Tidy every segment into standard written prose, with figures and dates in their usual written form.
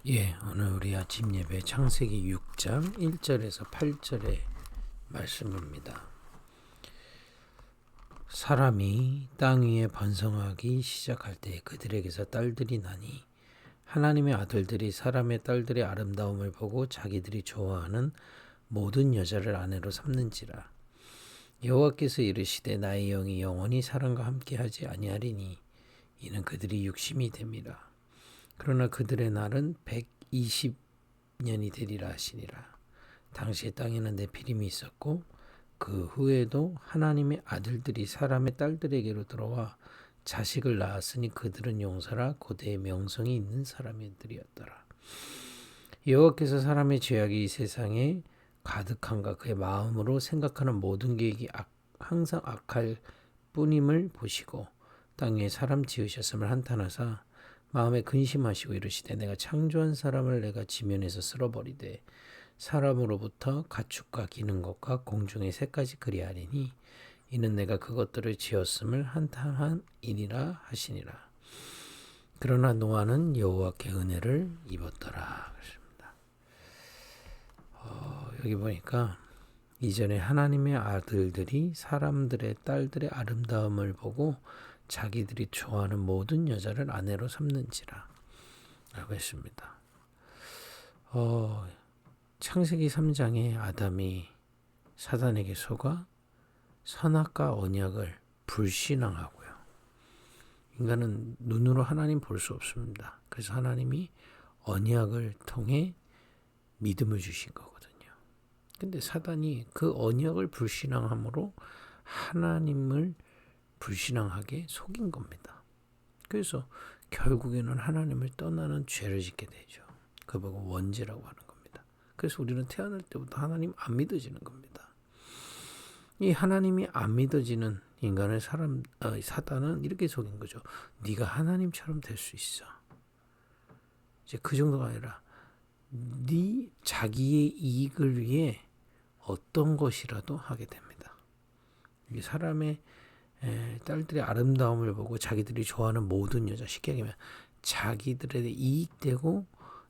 오늘 우리 아침 예배 창세기 6장 1절에서 8절의 말씀입니다. 사람이 땅 위에 번성하기 시작할 때 그들에게서 딸들이 나니 하나님의 아들들이 사람의 딸들의 아름다움을 보고 자기들이 좋아하는 모든 여자를 아내로 삼는지라. 여호와께서 이르시되 나의 영이 영원히 사람과 함께하지 아니하리니 이는 그들이 육심이 됨이라. 그러나 그들의 날은 120년이 되리라 하시니라. 당시에 땅에는 네피림이 있었고 그 후에도 하나님의 아들들이 사람의 딸들에게로 들어와 자식을 낳았으니 그들은 용사라 고대의 명성이 있는 사람들이었더라. 여호와께서 사람의 죄악이 이 세상에 가득함과 그의 마음으로 생각하는 모든 계획이 항상 악할 뿐임을 보시고 땅 위에 사람 지으셨음을 한탄하사 마음에 근심하시고 이르시되 내가 창조한 사람을 내가 지면에서 쓸어버리되 사람으로부터 가축과 기는 것과 공중의 새까지 그리하리니 이는 내가 그것들을 지었음을 한탄한 일이라 하시니라. 그러나 노아는 여호와께 은혜를 입었더라. 그렇습니다. 여기 보니까 이전에 하나님의 아들들이 사람들의 딸들의 아름다움을 보고 자기들이 좋아하는 모든 여자를 아내로 삼는지라 라고 했습니다. 창세기 3장에 아담이 사단에게 속아 선악과 언약을 불신앙하고요. 인간은 눈으로 하나님 볼 수 없습니다. 그래서 하나님이 언약을 통해 믿음을 주신 거거든요. 근데 사단이 그 언약을 불신앙함으로 하나님을 불신앙하게 속인 겁니다. 그래서 결국에는 하나님을 떠나는 죄를 짓게 되죠. 그걸 보고 원죄라고 하는 겁니다. 그래서 우리는 태어날 때부터 하나님 안 믿어지는 겁니다. 이 하나님이 안 믿어지는 인간을 사단은 이렇게 속인 거죠. 네가 하나님처럼 될 수 있어. 이제 그 정도가 아니라 네 자기의 이익을 위해 어떤 것이라도 하게 됩니다. 이게 사람의 딸들의 아름다움을 보고 자기들이 좋아하는 모든 여자, 쉽게 얘기하면 자기들의 이익되고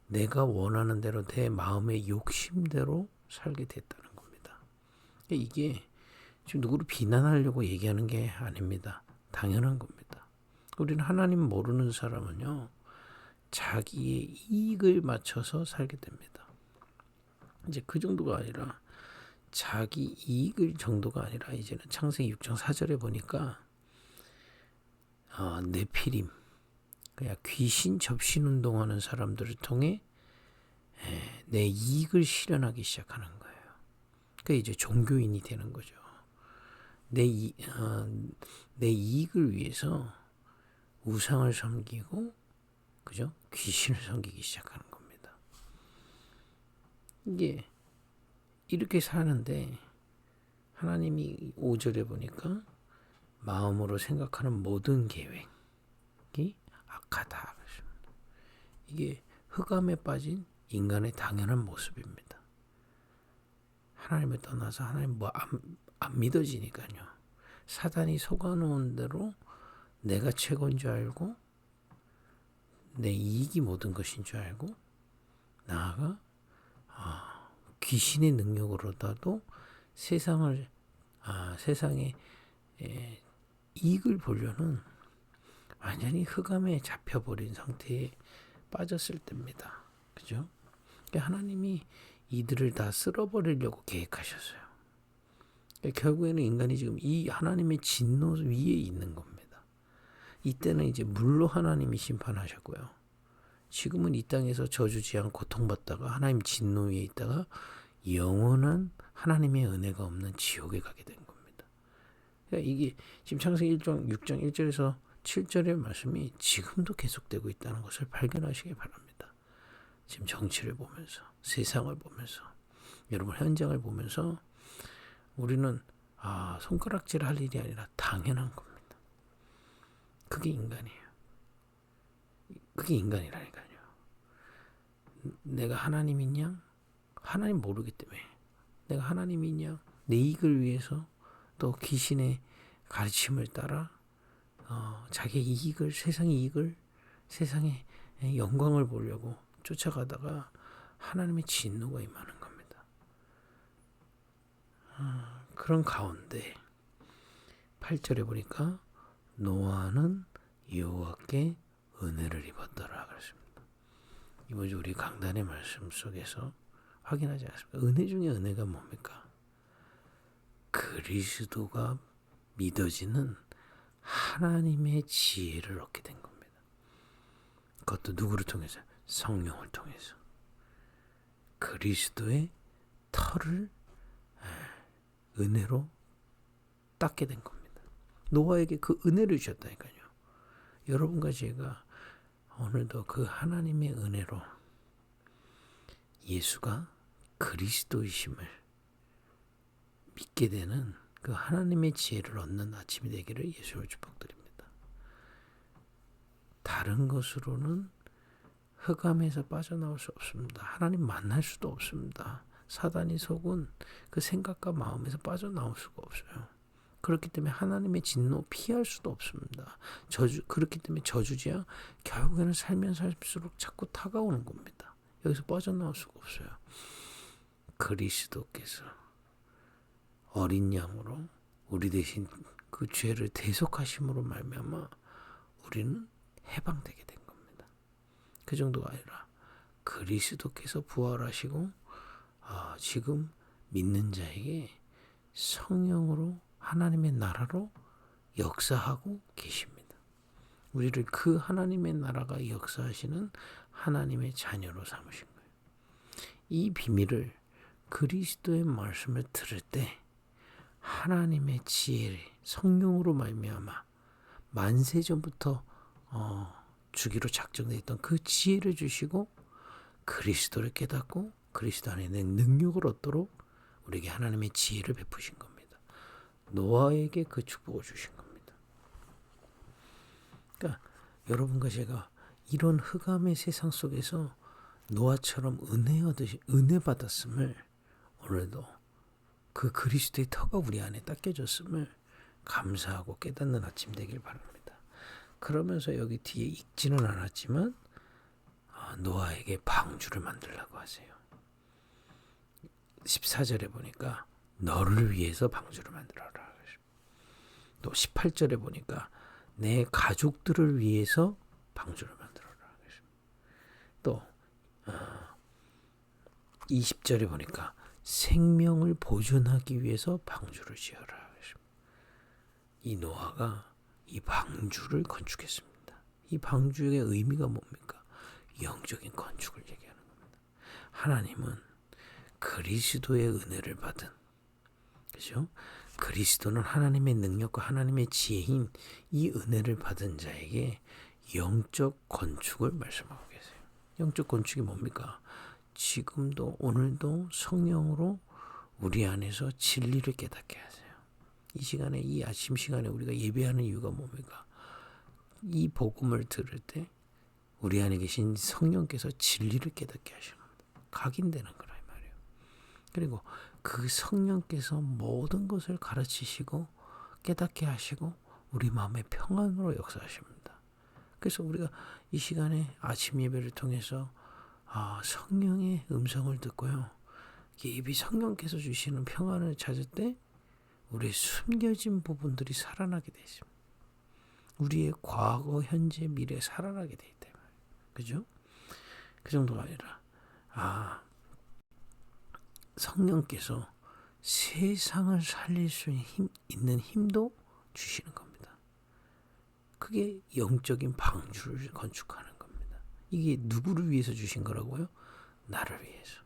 내가 원하는 대로 내 마음의 욕심대로 살게 됐다는 겁니다. 이게 지금 누구를 비난하려고 얘기하는 게 아닙니다. 당연한 겁니다. 우리는 하나님 모르는 사람은요, 자기의 이익을 맞춰서 살게 됩니다. 이제 그 정도가 아니라 자기 이익을 정도가 아니라 이제는 창세기 6장 4절에 보니까 네피림, 그냥 귀신 접신 운동하는 사람들을 통해 내 이익을 실현하기 시작하는 거예요. 그게 이제 종교인이 되는 거죠. 내 이익을 위해서 우상을 섬기고, 그죠? 귀신을 섬기기 시작하는 겁니다. 이게 이렇게 사는데 하나님이 5절에 보니까 마음으로 생각하는 모든 계획이 악하다. 이게 흑암에 빠진 인간의 당연한 모습입니다. 하나님을 떠나서 하나님 안 믿어지니까요. 사단이 속아놓은 대로 내가 최고인 줄 알고 내 이익이 모든 것인 줄 알고 나아가 귀신의 능력으로라도 세상에 이익을 보려는 완전히 흑암에 잡혀버린 상태에 빠졌을 때입니다. 그죠? 그러니까 하나님이 이들을 다 쓸어버리려고 계획하셨어요. 그러니까 결국에는 인간이 지금 이 하나님의 진노 위에 있는 겁니다. 이때는 이제 물로 하나님이 심판하셨고요. 지금은 이 땅에서 저주지향 고통받다가 하나님 진노 위에 있다가 영원한 하나님의 은혜가 없는 지옥에 가게 된 겁니다. 그러니까 이게 지금 창세기 6장 1절에서 7절의 말씀이 지금도 계속되고 있다는 것을 발견하시기 바랍니다. 지금 정치를 보면서, 세상을 보면서, 여러분 현장을 보면서 우리는 손가락질 할 일이 아니라 당연한 겁니다. 그게 인간이에요. 그게 인간이라니까요. 내가 하나님이냐? 하나님 모르기 때문에. 내가 하나님이냐? 내 이익을 위해서 또 귀신의 가르침을 따라 자기의 이익을, 세상의 영광을 보려고 쫓아가다가 하나님의 진노가 임하는 겁니다. 그런 가운데 8절에 보니까 노아는 여호와께 은혜를 입었더라 그랬습니다. 이번 주 우리 강단의 말씀 속에서 확인하지 않습니까? 은혜 중에 은혜가 뭡니까? 그리스도가 믿어지는 하나님의 지혜를 얻게 된 겁니다. 그것도 누구를 통해서? 성령을 통해서. 그리스도의 털을 은혜로 닦게 된 겁니다. 노아에게 그 은혜를 주셨다니까요. 여러분과 제가 오늘도 그 하나님의 은혜로 예수가 그리스도이심을 믿게 되는 그 하나님의 지혜를 얻는 아침이 되기를 예수로 축복드립니다. 다른 것으로는 흑암에서 빠져나올 수 없습니다. 하나님 만날 수도 없습니다. 사단이 속은 그 생각과 마음에서 빠져나올 수가 없어요. 그렇기 때문에 하나님의 진노 피할 수도 없습니다. 그렇기 때문에 저주지야 결국에는 살면 살수록 자꾸 다가오는 겁니다. 여기서 빠져나올 수가 없어요. 그리스도께서 어린 양으로 우리 대신 그 죄를 대속하심으로 말미암아 우리는 해방되게 된 겁니다. 그 정도가 아니라 그리스도께서 부활하시고 지금 믿는 자에게 성령으로 하나님의 나라로 역사하고 계십니다. 우리를 그 하나님의 나라가 역사하시는 하나님의 자녀로 삼으신 거예요. 이 비밀을 그리스도의 말씀을 들을 때 하나님의 지혜를 성령으로 말미암아 만세전부터 주기로 작정되어 있던 그 지혜를 주시고 그리스도를 깨닫고 그리스도 안에 능력을 얻도록 우리에게 하나님의 지혜를 베푸신 겁니다. 노아에게 그 축복을 주신 겁니다. 그러니까 여러분과 제가 이런 흑암의 세상 속에서 노아처럼 은혜 받았음을 오늘도 그 그리스도의 터가 우리 안에 닦여졌음을 감사하고 깨닫는 아침 되길 바랍니다. 그러면서 여기 뒤에 읽지는 않았지만 노아에게 방주를 만들라고 하세요. 14절에 보니까 너를 위해서 방주를 만들어라. 또 18절에 보니까 내 가족들을 위해서 방주를 만들어라. 또 20절에 보니까 생명을 보존하기 위해서 방주를 지어라. 이 노아가 이 방주를 건축했습니다. 이 방주의 의미가 뭡니까? 영적인 건축을 얘기하는 겁니다. 하나님은 그리스도의 은혜를 받은, 그죠? 그리스도는 하나님의 능력과 하나님의 지혜인 이 은혜를 받은 자에게 영적 건축을 말씀하고 계세요. 영적 건축이 뭡니까? 지금도 오늘도 성령으로 우리 안에서 진리를 깨닫게 하세요. 이 시간에, 이 아침 시간에 우리가 예배하는 이유가 뭡니까? 이 복음을 들을 때 우리 안에 계신 성령께서 진리를 깨닫게 하시는 겁니다. 각인되는 거라 이 말이에요. 그리고 그 성령께서 모든 것을 가르치시고 깨닫게 하시고 우리 마음의 평안으로 역사하십니다. 그래서 우리가 이 시간에 아침 예배를 통해서 성령의 음성을 듣고요. 이 성령께서 주시는 평안을 찾을 때 우리의 숨겨진 부분들이 살아나게 되어 있습니다. 우리의 과거, 현재, 미래 살아나게 되어 있다. 그죠? 그 정도가 아니라 성령께서 세상을 살릴 수 있는 힘도 주시는 겁니다. 그게 영적인 방주를 건축하는 겁니다. 이게 누구를 위해서 주신 거라고요? 나를 위해서.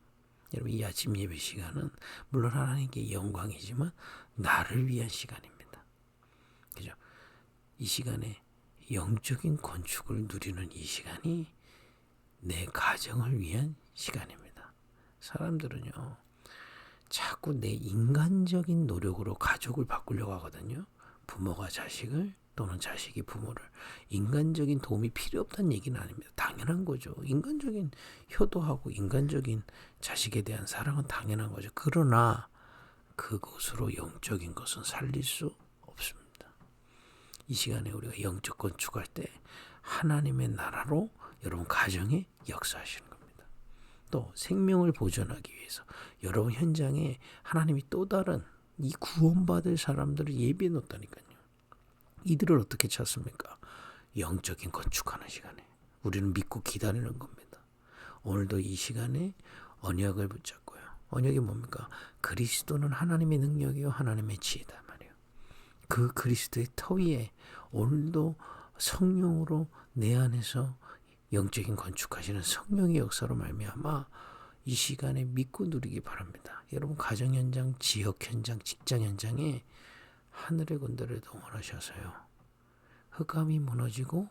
여러분, 이 아침 예배 시간은 물론 하나님께 영광이지만 나를 위한 시간입니다. 그죠? 이 시간에 영적인 건축을 누리는 이 시간이 내 가정을 위한 시간입니다. 사람들은요, 자꾸 내 인간적인 노력으로 가족을 바꾸려고 하거든요. 부모가 자식을 또는 자식이 부모를. 인간적인 도움이 필요 없다는 얘기는 아닙니다. 당연한 거죠. 인간적인 효도하고 인간적인 자식에 대한 사랑은 당연한 거죠. 그러나 그것으로 영적인 것은 살릴 수 없습니다. 이 시간에 우리가 영적 건축할 때 하나님의 나라로 여러분 가정에 역사하시는 겁니다. 또 생명을 보존하기 위해서 여러분 현장에 하나님이 또 다른 이 구원받을 사람들을 예비해 놓다니까요. 이들을 어떻게 찾습니까? 영적인 건축하는 시간에 우리는 믿고 기다리는 겁니다. 오늘도 이 시간에 언약을 붙잡고요. 언약이 뭡니까? 그리스도는 하나님의 능력이요 하나님의 지혜다 말이에요. 그 그리스도의 터 위에 오늘도 성령으로 내 안에서 영적인 건축하시는 성령의 역사로 말미암아 이 시간에 믿고 누리기 바랍니다. 여러분 가정 현장, 지역 현장, 직장 현장에 하늘의 군대를 동원하셔서요. 흑암이 무너지고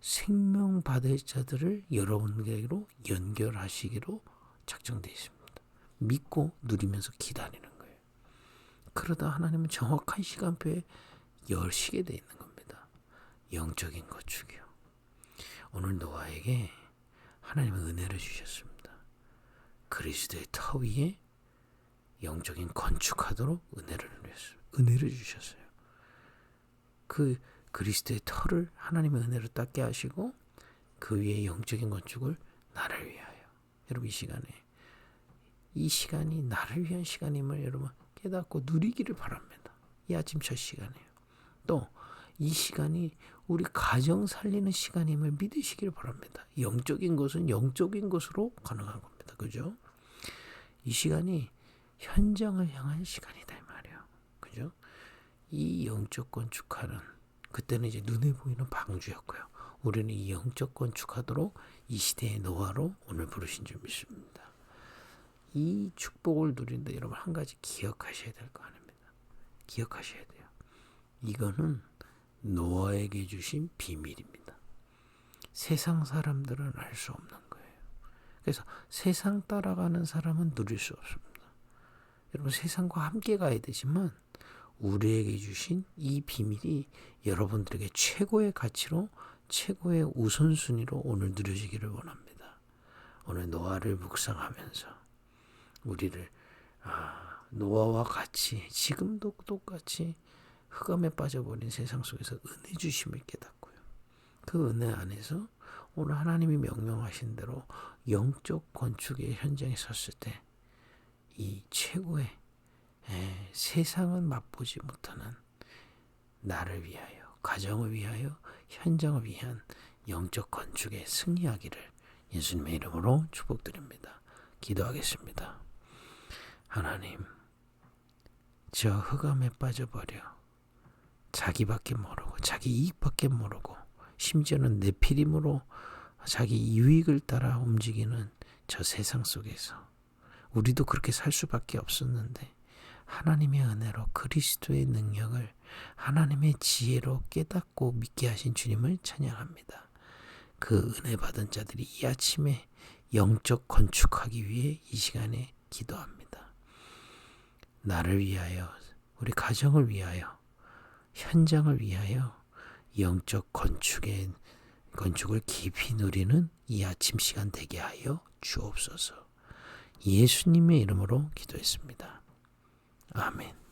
생명 받을 자들을 여러분에게로 연결하시기로 작정되어 있습니다. 믿고 누리면서 기다리는 거예요. 그러다 하나님은 정확한 시간표에 열시게 되어 있는 겁니다. 영적인 건축이요. 오늘 노아에게 하나님은 은혜를 주셨습니다. 그리스도의 터 위에 영적인 건축하도록 은혜를 주셨어요. 그 그리스도의 터를 하나님의 은혜로 닦게 하시고 그 위에 영적인 건축을 나를 위하여. 여러분 이 시간이 나를 위한 시간임을 여러분 깨닫고 누리기를 바랍니다. 이 아침 첫 시간이에요. 또 이 시간이 우리 가정 살리는 시간임을 믿으시기를 바랍니다. 영적인 것은 영적인 것으로 가능한 겁니다. 그죠? 이 시간이 현장을 향한 시간이다 이 말이에요. 그죠? 이 영적 건축하는 그때는 이제 눈에 보이는 방주였고요. 우리는 이 영적 건축하도록 이 시대의 노아로 오늘 부르신 줄 믿습니다. 이 축복을 누리는데 여러분 한 가지 기억하셔야 될 거 아닙니다. 기억하셔야 돼요. 이거는 노아에게 주신 비밀입니다. 세상 사람들은 알 수 없는 거예요. 그래서 세상 따라가는 사람은 누릴 수 없습니다. 여러분 세상과 함께 가야 되지만 우리에게 주신 이 비밀이 여러분들에게 최고의 가치로 최고의 우선순위로 오늘 누려지기를 원합니다. 오늘 노아를 묵상하면서 우리를 노아와 같이 지금도 똑같이 흑암에 빠져버린 세상 속에서 은혜 주심을 깨닫고요. 그 은혜 안에서 오늘 하나님이 명령하신 대로 영적 건축의 현장에 섰을 때 이 최고의 세상은 맛보지 못하는 나를 위하여, 가정을 위하여, 현장을 위한 영적 건축에 승리하기를 예수님의 이름으로 축복드립니다. 기도하겠습니다. 하나님, 저 흑암에 빠져버려 자기밖에 모르고 자기 이익밖에 모르고 심지어는 네피림으로 자기 유익을 따라 움직이는 저 세상 속에서 우리도 그렇게 살 수밖에 없었는데 하나님의 은혜로 그리스도의 능력을 하나님의 지혜로 깨닫고 믿게 하신 주님을 찬양합니다. 그 은혜 받은 자들이 이 아침에 영적 건축하기 위해 이 시간에 기도합니다. 나를 위하여, 우리 가정을 위하여, 현장을 위하여 영적 건축을 깊이 누리는 이 아침 시간 되게 하여 주옵소서. 예수님의 이름으로 기도했습니다. 아멘.